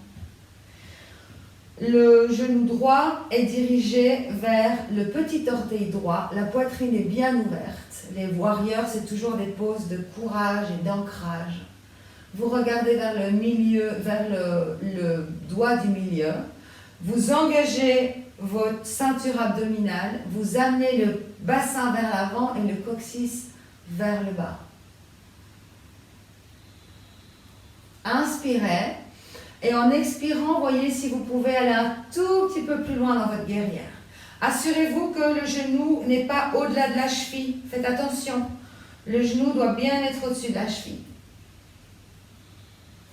Le genou droit est dirigé vers le petit orteil droit. La poitrine est bien ouverte. Les warriors, c'est toujours des poses de courage et d'ancrage. Vous regardez vers le milieu, vers le doigt du milieu. Vous engagez votre ceinture abdominale. Vous amenez le bassin vers l'avant et le coccyx vers le bas. Inspirez. Et en expirant, voyez si vous pouvez aller un tout petit peu plus loin dans votre guerrière. Assurez-vous que le genou n'est pas au-delà de la cheville. Faites attention. Le genou doit bien être au-dessus de la cheville.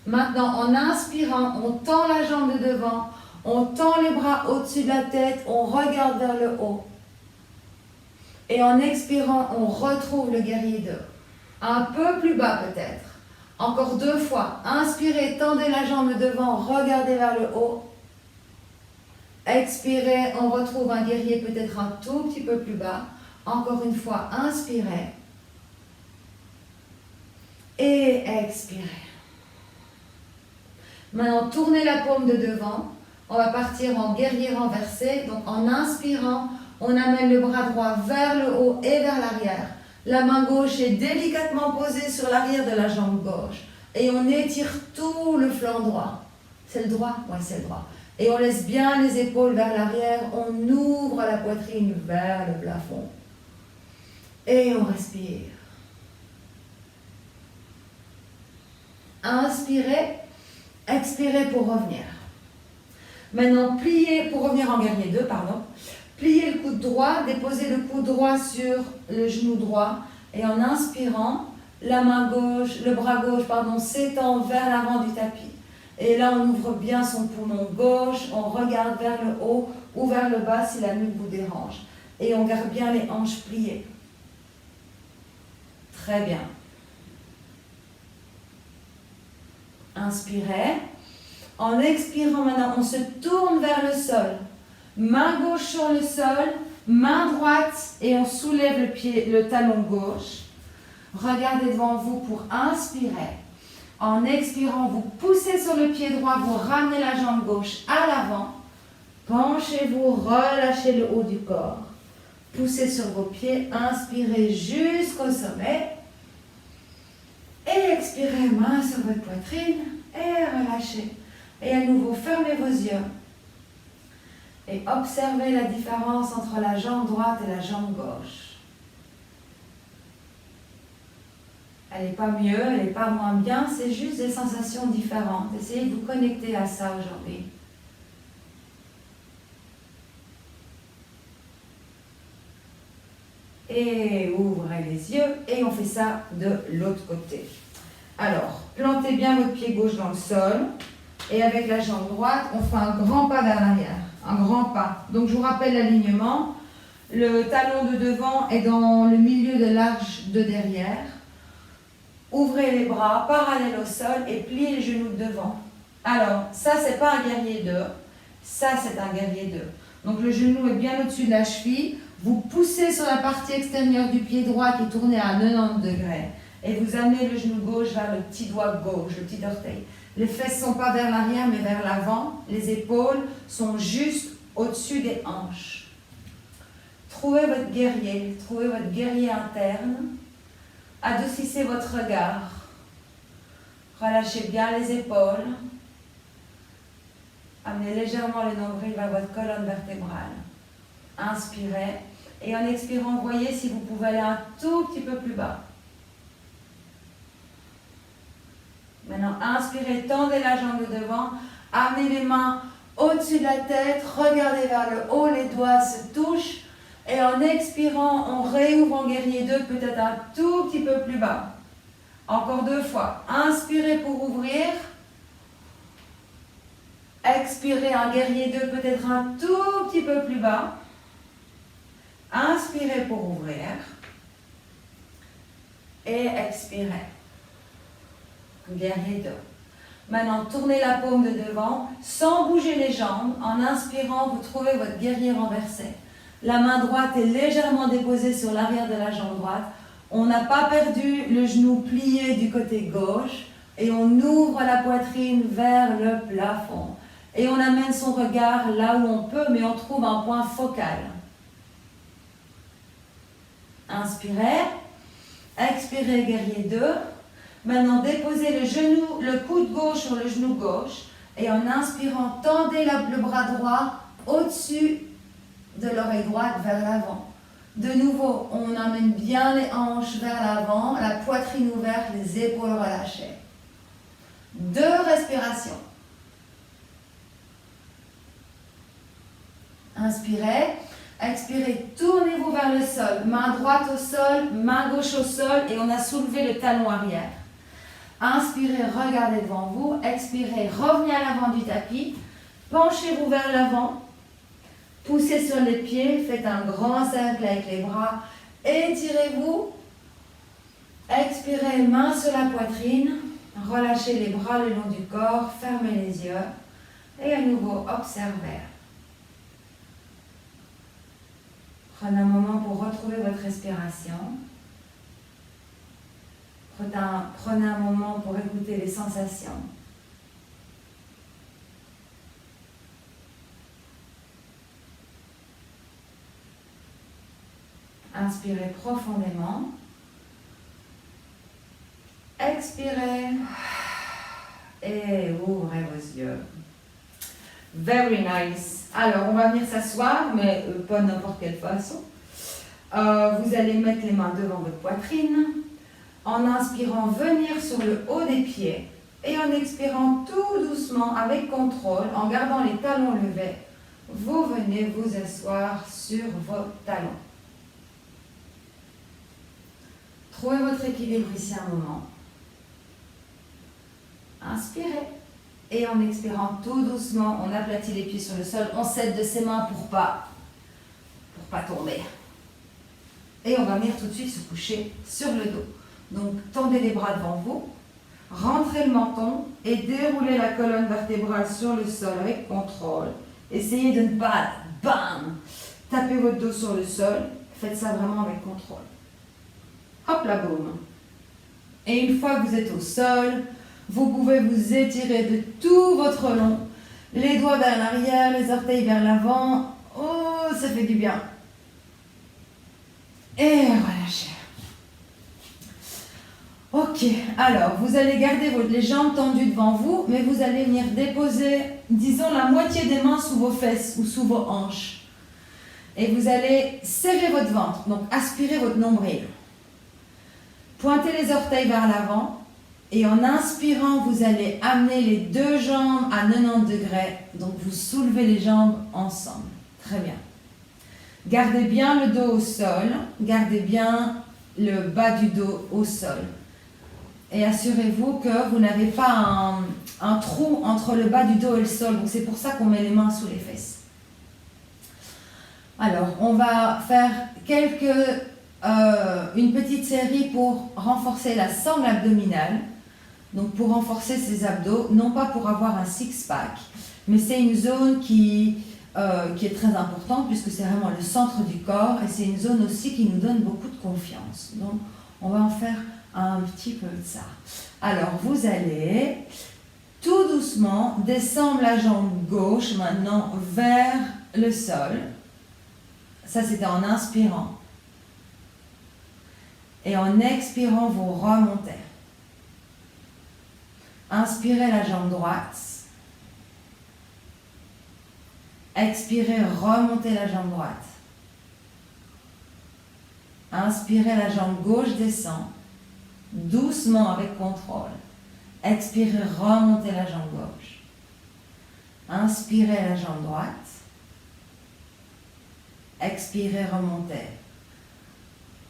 Maintenant, en inspirant, on tend la jambe de devant, on tend les bras au-dessus de la tête, on regarde vers le haut. Et en expirant, on retrouve le guerrier 2. Un peu plus bas peut-être. Encore 2 fois. Inspirez, tendez la jambe devant, regardez vers le haut. Expirez, on retrouve un guerrier peut-être un tout petit peu plus bas. Encore une fois, inspirez. Et expirez. Maintenant, tournez la paume de devant. On va partir en guerrier renversé. Donc, en inspirant, on amène le bras droit vers le haut et vers l'arrière. La main gauche est délicatement posée sur l'arrière de la jambe gauche. Et on étire tout le flanc droit. C'est le droit? Oui, c'est le droit. Et on laisse bien les épaules vers l'arrière. On ouvre la poitrine vers le plafond. Et on respire. Inspirez, expirez pour revenir. Maintenant, pliez, pour revenir en guerrier 2, pardon. Pliez le coude droit, déposez le coude droit sur le genou droit et en inspirant, la main gauche, le bras gauche, pardon, s'étend vers l'avant du tapis. Et là, on ouvre bien son poumon gauche, on regarde vers le haut ou vers le bas si la nuque vous dérange. Et on garde bien les hanches pliées. Très bien. Inspirez. En expirant maintenant, on se tourne vers le sol. Main gauche sur le sol, main droite et on soulève le talon gauche. Regardez devant vous pour inspirer. En expirant, vous poussez sur le pied droit, vous ramenez la jambe gauche à l'avant. Penchez-vous, relâchez le haut du corps. Poussez sur vos pieds, inspirez jusqu'au sommet. Et expirez, main sur votre poitrine et relâchez. Et à nouveau, fermez vos yeux. Et observez la différence entre la jambe droite et la jambe gauche. Elle n'est pas mieux, elle n'est pas moins bien, c'est juste des sensations différentes. Essayez de vous connecter à ça aujourd'hui. Et ouvrez les yeux et on fait ça de l'autre côté. Alors, plantez bien votre pied gauche dans le sol et avec la jambe droite, on fait un grand pas vers l'arrière. Un grand pas. Donc, je vous rappelle l'alignement. Le talon de devant est dans le milieu de l'arche de derrière. Ouvrez les bras parallèles au sol et pliez les genoux de devant. Alors, ça, c'est pas un guerrier 2. Ça, c'est un guerrier 2. Donc, le genou est bien au-dessus de la cheville. Vous poussez sur la partie extérieure du pied droit qui est tourné à 90 degrés. Et vous amenez le genou gauche vers le petit doigt gauche, le petit orteil. Les fesses ne sont pas vers l'arrière, mais vers l'avant. Les épaules sont juste au-dessus des hanches. Trouvez votre guerrier interne. Adoucissez votre regard. Relâchez bien les épaules. Amenez légèrement le nombril vers votre colonne vertébrale. Inspirez. Et en expirant, voyez si vous pouvez aller un tout petit peu plus bas. Maintenant, inspirez, tendez la jambe de devant. Amenez les mains au-dessus de la tête. Regardez vers le haut, les doigts se touchent. Et en expirant, on réouvre en guerrier 2, peut-être un tout petit peu plus bas. Encore 2 fois. Inspirez pour ouvrir. Expirez en guerrier 2, peut-être un tout petit peu plus bas. Inspirez pour ouvrir. Et expirez. Guerrier 2. Maintenant, tournez la paume de devant sans bouger les jambes. En inspirant, vous trouvez votre guerrier renversé. La main droite est légèrement déposée sur l'arrière de la jambe droite. On n'a pas perdu le genou plié du côté gauche. Et on ouvre la poitrine vers le plafond. Et on amène son regard là où on peut, mais on trouve un point focal. Inspirez. Expirez, guerrier 2. Maintenant, déposez le coude gauche sur le genou gauche. Et en inspirant, tendez le bras droit au-dessus de l'oreille droite vers l'avant. De nouveau, on amène bien les hanches vers l'avant, la poitrine ouverte, les épaules relâchées. 2 respirations. Inspirez. Expirez, tournez-vous vers le sol. Main droite au sol, main gauche au sol et on a soulevé le talon arrière. Inspirez, regardez devant vous. Expirez, revenez à l'avant du tapis. Penchez-vous vers l'avant. Poussez sur les pieds. Faites un grand cercle avec les bras. Étirez-vous. Expirez, main sur la poitrine. Relâchez les bras le long du corps. Fermez les yeux. Et à nouveau, observez. Prenez un moment pour retrouver votre respiration. Prenez un moment pour écouter les sensations. Inspirez profondément. Expirez. Et ouvrez vos yeux. Very nice. Alors, on va venir s'asseoir, mais pas n'importe quelle façon. vous allez mettre les mains devant votre poitrine. En inspirant, venir sur le haut des pieds. Et en expirant tout doucement, avec contrôle, en gardant les talons levés, vous venez vous asseoir sur vos talons. Trouvez votre équilibre ici un moment. Inspirez. Et en expirant tout doucement, on aplatit les pieds sur le sol. On s'aide de ses mains pour pas tomber. Et on va venir tout de suite se coucher sur le dos. Donc, tendez les bras devant vous. Rentrez le menton et déroulez la colonne vertébrale sur le sol avec contrôle. Essayez de ne pas, bam, taper votre dos sur le sol. Faites ça vraiment avec contrôle. Hop là, boum. Et une fois que vous êtes au sol, vous pouvez vous étirer de tout votre long. Les doigts vers l'arrière, les orteils vers l'avant. Oh, ça fait du bien. Et relâchez. Ok, alors vous allez garder les jambes tendues devant vous, mais vous allez venir déposer, disons, la moitié des mains sous vos fesses ou sous vos hanches. Et vous allez serrer votre ventre, donc aspirer votre nombril. Pointez les orteils vers l'avant et en inspirant, vous allez amener les deux jambes à 90 degrés. Donc vous soulevez les jambes ensemble. Très bien. Gardez bien le dos au sol, gardez bien le bas du dos au sol. Et assurez-vous que vous n'avez pas un trou entre le bas du dos et le sol. Donc c'est pour ça qu'on met les mains sous les fesses. Alors, on va faire une petite série pour renforcer la sangle abdominale. Donc pour renforcer ses abdos, non pas pour avoir un six-pack, mais c'est une zone qui est très importante puisque c'est vraiment le centre du corps et c'est une zone aussi qui nous donne beaucoup de confiance. Donc on va en faire un petit peu de ça. Alors vous allez tout doucement descendre la jambe gauche maintenant vers le sol. Ça c'était en inspirant. Et en expirant, vous remontez. Inspirez la jambe droite. Expirez, remontez la jambe droite. Inspirez, la jambe gauche descend. Doucement avec contrôle. Expirez, remontez la jambe gauche. Inspirez la jambe droite. Expirez, remontez.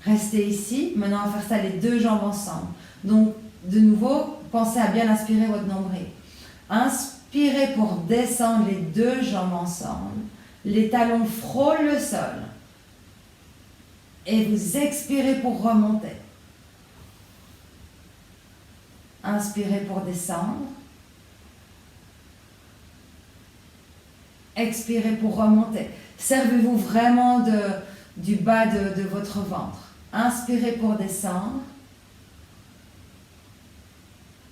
Restez ici. Maintenant, on va faire ça les deux jambes ensemble. Donc, de nouveau, pensez à bien aspirer votre nombril. Inspirez pour descendre les deux jambes ensemble. Les talons frôlent le sol. Et vous expirez pour remonter. Inspirez pour descendre. Expirez pour remonter. Servez-vous vraiment du bas de votre ventre. Inspirez pour descendre.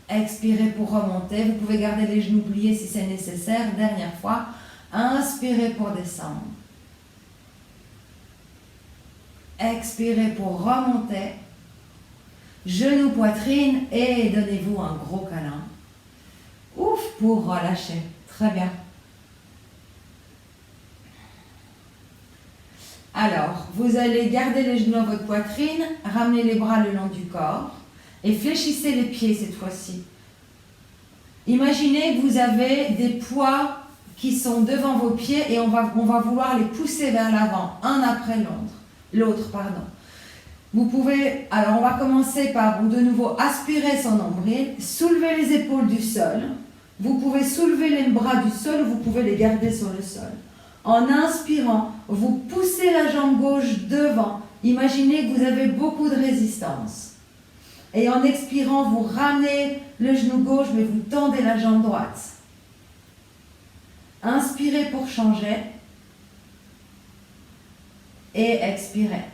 Expirez pour remonter. Vous pouvez garder les genoux pliés si c'est nécessaire. Dernière fois. Inspirez pour descendre. Expirez pour remonter. Genoux, poitrine et donnez-vous un gros câlin. Ouf, pour relâcher. Très bien. Alors, vous allez garder les genoux à votre poitrine, ramener les bras le long du corps et fléchissez les pieds cette fois-ci. Imaginez que vous avez des poids qui sont devant vos pieds et on va vouloir les pousser vers l'avant, un après l'autre. Vous pouvez, alors on va commencer par de nouveau aspirer son nombril, soulever les épaules du sol. Vous pouvez soulever les bras du sol ou vous pouvez les garder sur le sol. En inspirant, vous poussez la jambe gauche devant. Imaginez que vous avez beaucoup de résistance. Et en expirant, vous ramenez le genou gauche, mais vous tendez la jambe droite. Inspirez pour changer. Et expirez.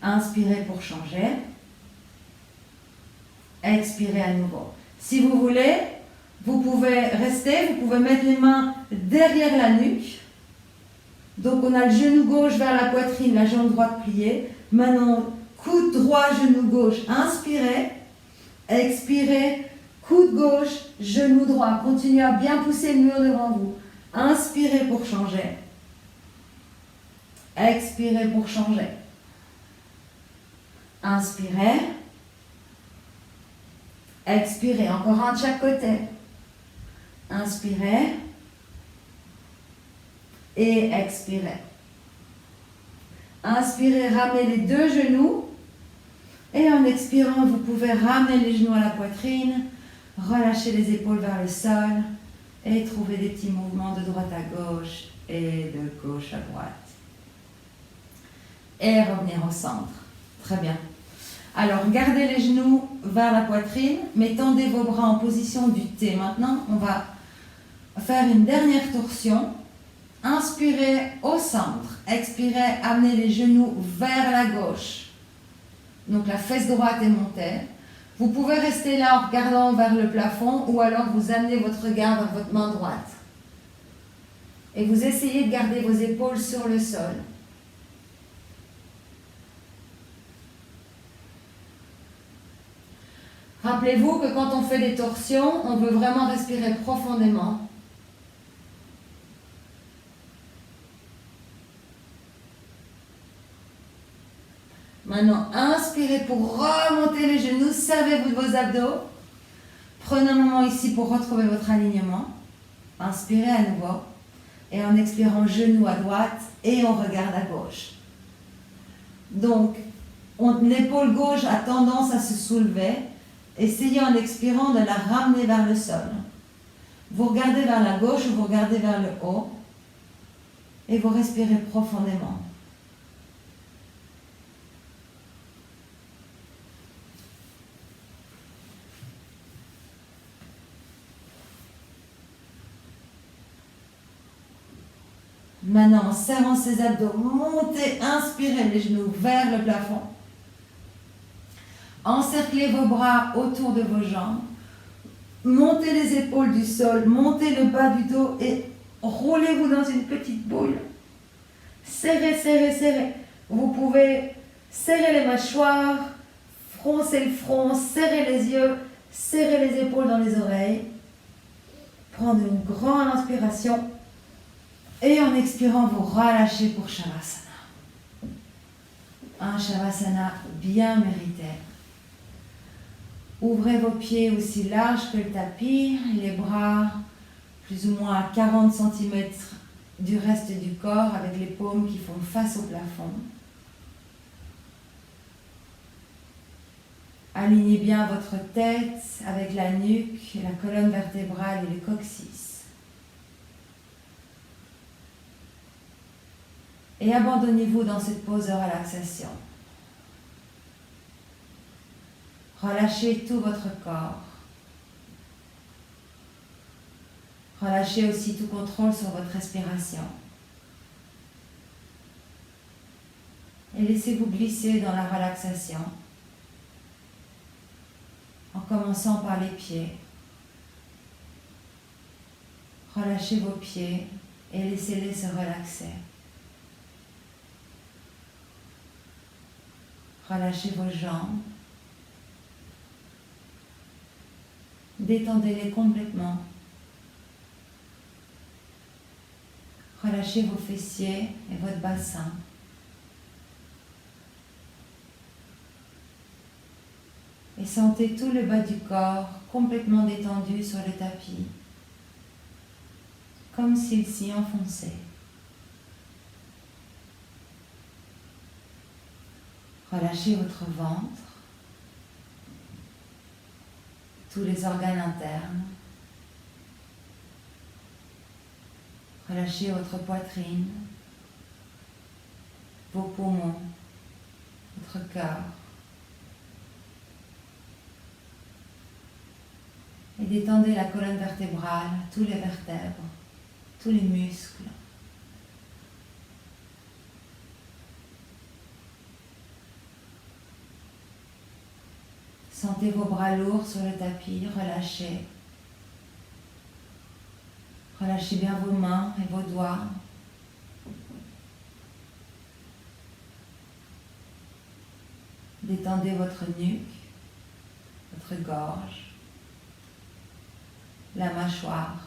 Inspirez pour changer. Expirez à nouveau. Si vous voulez, vous pouvez rester, vous pouvez mettre les mains derrière la nuque. Donc on a le genou gauche vers la poitrine, la jambe droite pliée. Maintenant, coude droit, genou gauche, inspirez. Expirez, coude gauche, genou droit. Continuez à bien pousser le mur devant vous. Inspirez pour changer. Expirez pour changer. Inspirez. Expirez. Encore un de chaque côté. Inspirez. Et expirez. Inspirez, ramenez les deux genoux. Et en expirant, vous pouvez ramener les genoux à la poitrine. Relâchez les épaules vers le sol. Et trouver des petits mouvements de droite à gauche et de gauche à droite. Et revenir au centre. Très bien. Alors, gardez les genoux vers la poitrine, mais tendez vos bras en position du T. Maintenant, on va faire une dernière torsion. Inspirez au centre. Expirez, amenez les genoux vers la gauche. Donc, la fesse droite est montée. Vous pouvez rester là en regardant vers le plafond ou alors vous amenez votre regard vers votre main droite. Et vous essayez de garder vos épaules sur le sol. Rappelez-vous que quand on fait des torsions, on veut vraiment respirer profondément. Maintenant, inspirez pour remonter les genoux, servez-vous de vos abdos. Prenez un moment ici pour retrouver votre alignement. Inspirez à nouveau. Et en expirant, genou à droite et on regarde à gauche. Donc, l'épaule gauche a tendance à se soulever. Essayez en expirant de la ramener vers le sol. Vous regardez vers la gauche ou vous regardez vers le haut. Et vous respirez profondément. Maintenant, en serrant ses abdos, montez, inspirez les genoux vers le plafond. Encerclez vos bras autour de vos jambes. Montez les épaules du sol, montez le bas du dos et roulez-vous dans une petite boule. Serrez, serrez, serrez. Vous pouvez serrer les mâchoires, froncer le front, serrer les yeux, serrer les épaules dans les oreilles. Prendre une grande inspiration. Et en expirant, vous relâchez pour Shavasana. Un Shavasana bien mérité. Ouvrez vos pieds aussi larges que le tapis, les bras plus ou moins à 40 cm du reste du corps avec les paumes qui font face au plafond. Alignez bien votre tête avec la nuque, la colonne vertébrale et le coccyx. Et abandonnez-vous dans cette pause de relaxation. Relâchez tout votre corps. Relâchez aussi tout contrôle sur votre respiration. Et laissez-vous glisser dans la relaxation. En commençant par les pieds. Relâchez vos pieds et laissez-les se relaxer. Relâchez vos jambes. Détendez-les complètement. Relâchez vos fessiers et votre bassin. Et sentez tout le bas du corps complètement détendu sur le tapis, comme s'il s'y enfonçait. Relâchez votre ventre, tous les organes internes. Relâchez votre poitrine, vos poumons, votre cœur. Et détendez la colonne vertébrale, tous les vertèbres, tous les muscles. Sentez vos bras lourds sur le tapis, relâchez. Relâchez bien vos mains et vos doigts. Détendez votre nuque, votre gorge, la mâchoire.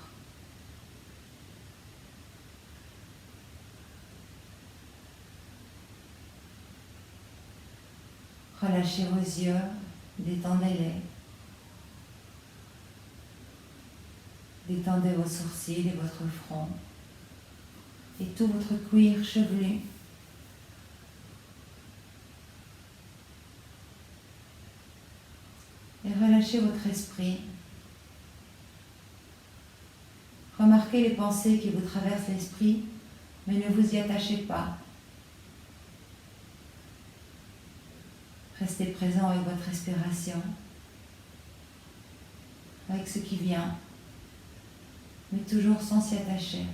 Relâchez vos yeux, détendez-les. Détendez vos sourcils et votre front et tout votre cuir chevelu. Et relâchez votre esprit. Remarquez les pensées qui vous traversent l'esprit, mais ne vous y attachez pas. Restez présent avec votre respiration, avec ce qui vient, mais toujours sans s'y attacher.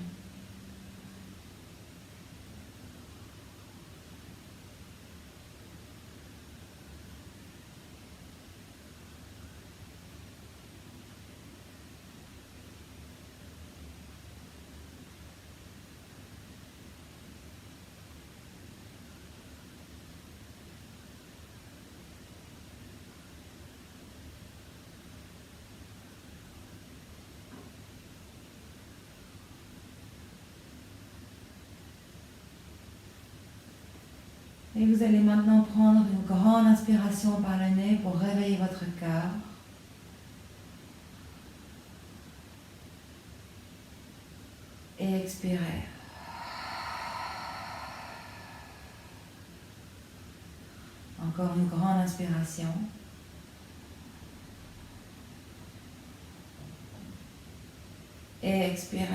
Et vous allez maintenant prendre une grande inspiration par le nez pour réveiller votre cœur. Et expirez. Encore une grande inspiration. Et expirez.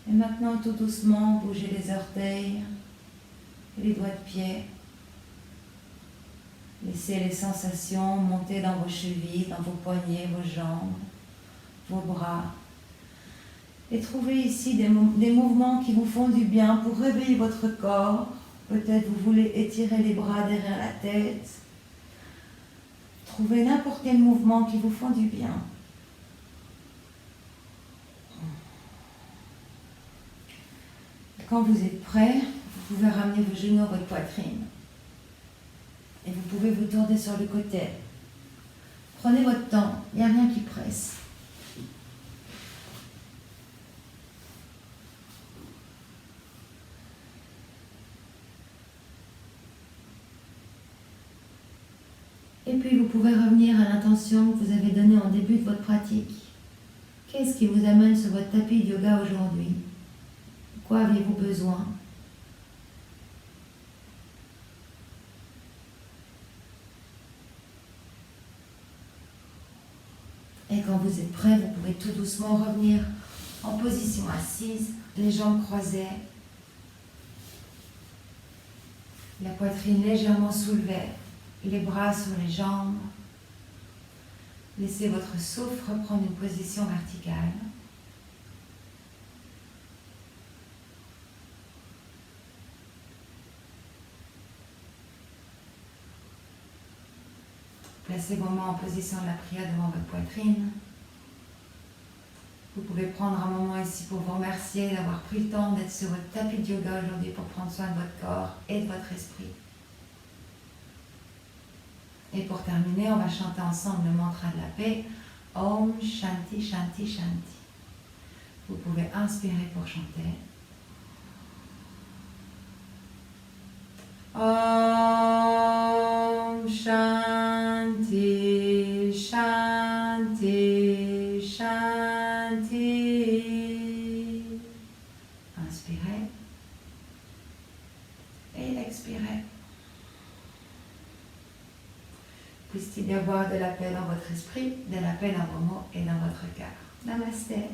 Et maintenant, tout doucement, bougez les orteils et les doigts de pied. Laissez les sensations monter dans vos chevilles, dans vos poignets, vos jambes, vos bras. Et trouvez ici des mouvements qui vous font du bien pour réveiller votre corps. Peut-être vous voulez étirer les bras derrière la tête. Trouvez n'importe quel mouvement qui vous font du bien. Quand vous êtes prêt, vous pouvez ramener vos genoux à votre poitrine. Et vous pouvez vous tourner sur le côté. Prenez votre temps, il n'y a rien qui presse. Et puis vous pouvez revenir à l'intention que vous avez donnée en début de votre pratique. Qu'est-ce qui vous amène sur votre tapis de yoga aujourd'hui? De quoi avez-vous besoin? Et quand vous êtes prêt, vous pouvez tout doucement revenir en position assise, les jambes croisées, la poitrine légèrement soulevée, les bras sur les jambes. Laissez votre souffle reprendre une position verticale. Placez vos mains en position de la prière devant votre poitrine. Vous pouvez prendre un moment ici pour vous remercier d'avoir pris le temps d'être sur votre tapis de yoga aujourd'hui pour prendre soin de votre corps et de votre esprit. Et pour terminer, on va chanter ensemble le mantra de la paix. Om Shanti Shanti Shanti. Vous pouvez inspirer pour chanter. Om Shanti Shanti Shanti. Inspirez et expirez. Puisse-t-il y avoir de la paix dans votre esprit, de la paix dans vos mots et dans votre cœur. Namasté.